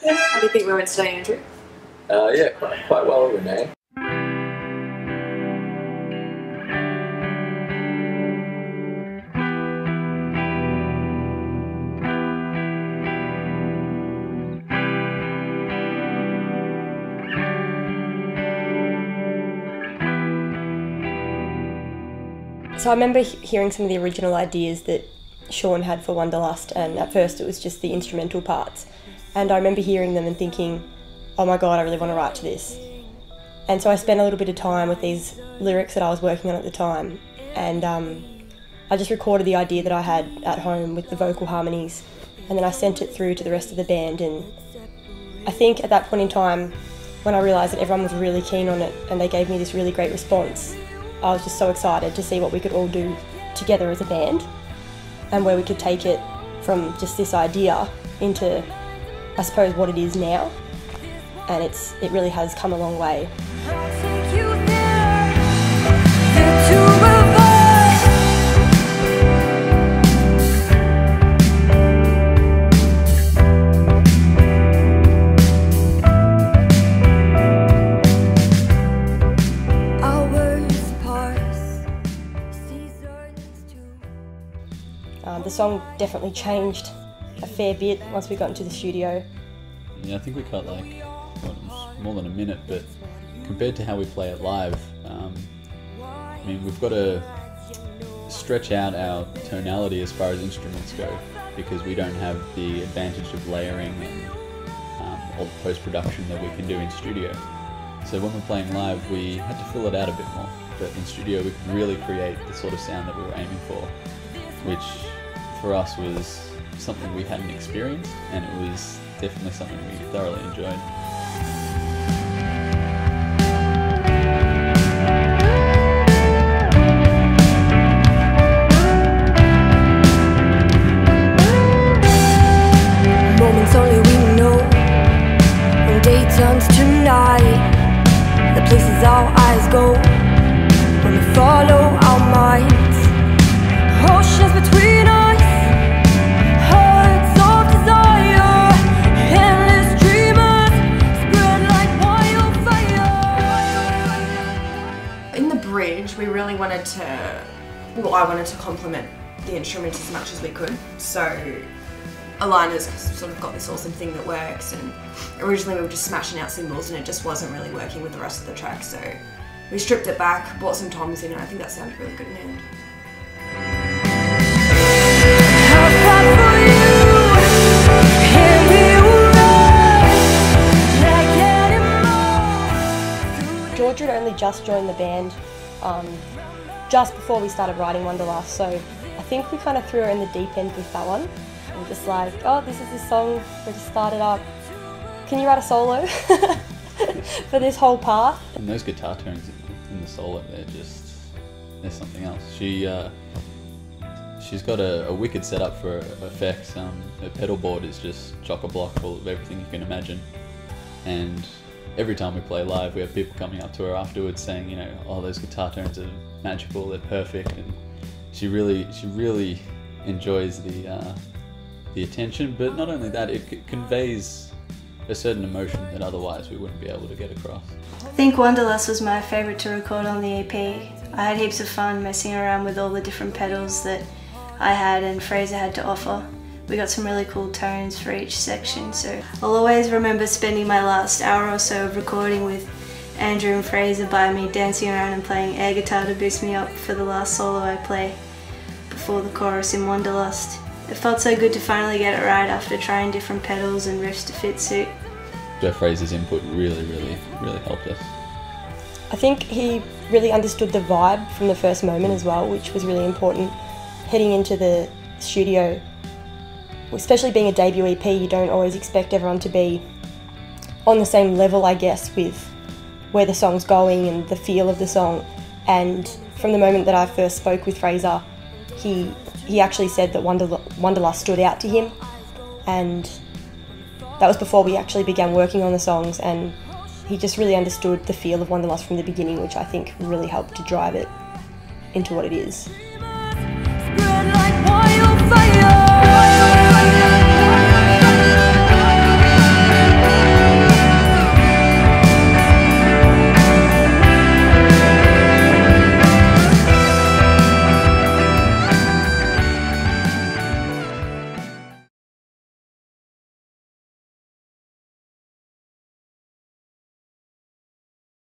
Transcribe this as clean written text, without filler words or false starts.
How do you think we went today, Andrew? Yeah, quite well, Renee. So I remember hearing some of the original ideas that Sean had for Wanderlust, and at first it was just the instrumental parts. And I remember hearing them and thinking, oh my god, I really want to write to this. And so I spent a little bit of time with these lyrics that I was working on at the time, and I just recorded the idea that I had at home with the vocal harmonies, and then I sent it through to the rest of the band. And I think at that point in time, when I realised that everyone was really keen on it and they gave me this really great response, I was just so excited to see what we could all do together as a band and where we could take it from just this idea into, I suppose, what it is now. And it really has come a long way. The song definitely changed a fair bit once we got into the studio. Yeah, I think we cut like more than a minute, but compared to how we play it live, I mean, we've got to stretch out our tonality as far as instruments go, because we don't have the advantage of layering and all the post-production that we can do in studio. So when we're playing live, we had to fill it out a bit more, but in studio we could really create the sort of sound that we were aiming for, which for us was something we hadn't experienced, and it was definitely something we thoroughly enjoyed. Moments only we know, when day turns to night, the places our eyes go, when we follow our minds, oceans between us. We really wanted to, well, I wanted to complement the instruments as much as we could. So Alana's sort of got this awesome thing that works, and originally we were just smashing out cymbals and it just wasn't really working with the rest of the track. So we stripped it back, brought some toms in, and I think that sounded really good in the end. Georgia had only just joined the band just before we started writing Wanderlust, so I think we kind of threw her in the deep end with that one. We're just like, oh, this is this song, we just started up. Can you write a solo for this whole part? And those guitar tones in the solo, they're something else. She's got a wicked setup for effects. Her pedal board is just chock-a-block full of everything you can imagine. And every time we play live, we have people coming up to her afterwards saying, you know, oh, those guitar tones are magical, they're perfect, and she really enjoys the attention. But not only that, it conveys a certain emotion that otherwise we wouldn't be able to get across. I think Wanderlust was my favourite to record on the EP. I had heaps of fun messing around with all the different pedals that I had and Fraser had to offer. We got some really cool tones for each section, so I'll always remember spending my last hour or so of recording with Andrew and Fraser by me dancing around and playing air guitar to boost me up for the last solo I play before the chorus in Wanderlust. It felt so good to finally get it right after trying different pedals and riffs to fit suit. Jeff Fraser's input really helped us. I think he really understood the vibe from the first moment as well, which was really important. Heading into the studio, especially being a debut EP, you don't always expect everyone to be on the same level, I guess, with where the song's going and the feel of the song. And from the moment that I first spoke with Fraser, he actually said that Wanderlust stood out to him, and that was before we actually began working on the songs, and he just really understood the feel of Wanderlust from the beginning, which I think really helped to drive it into what it is.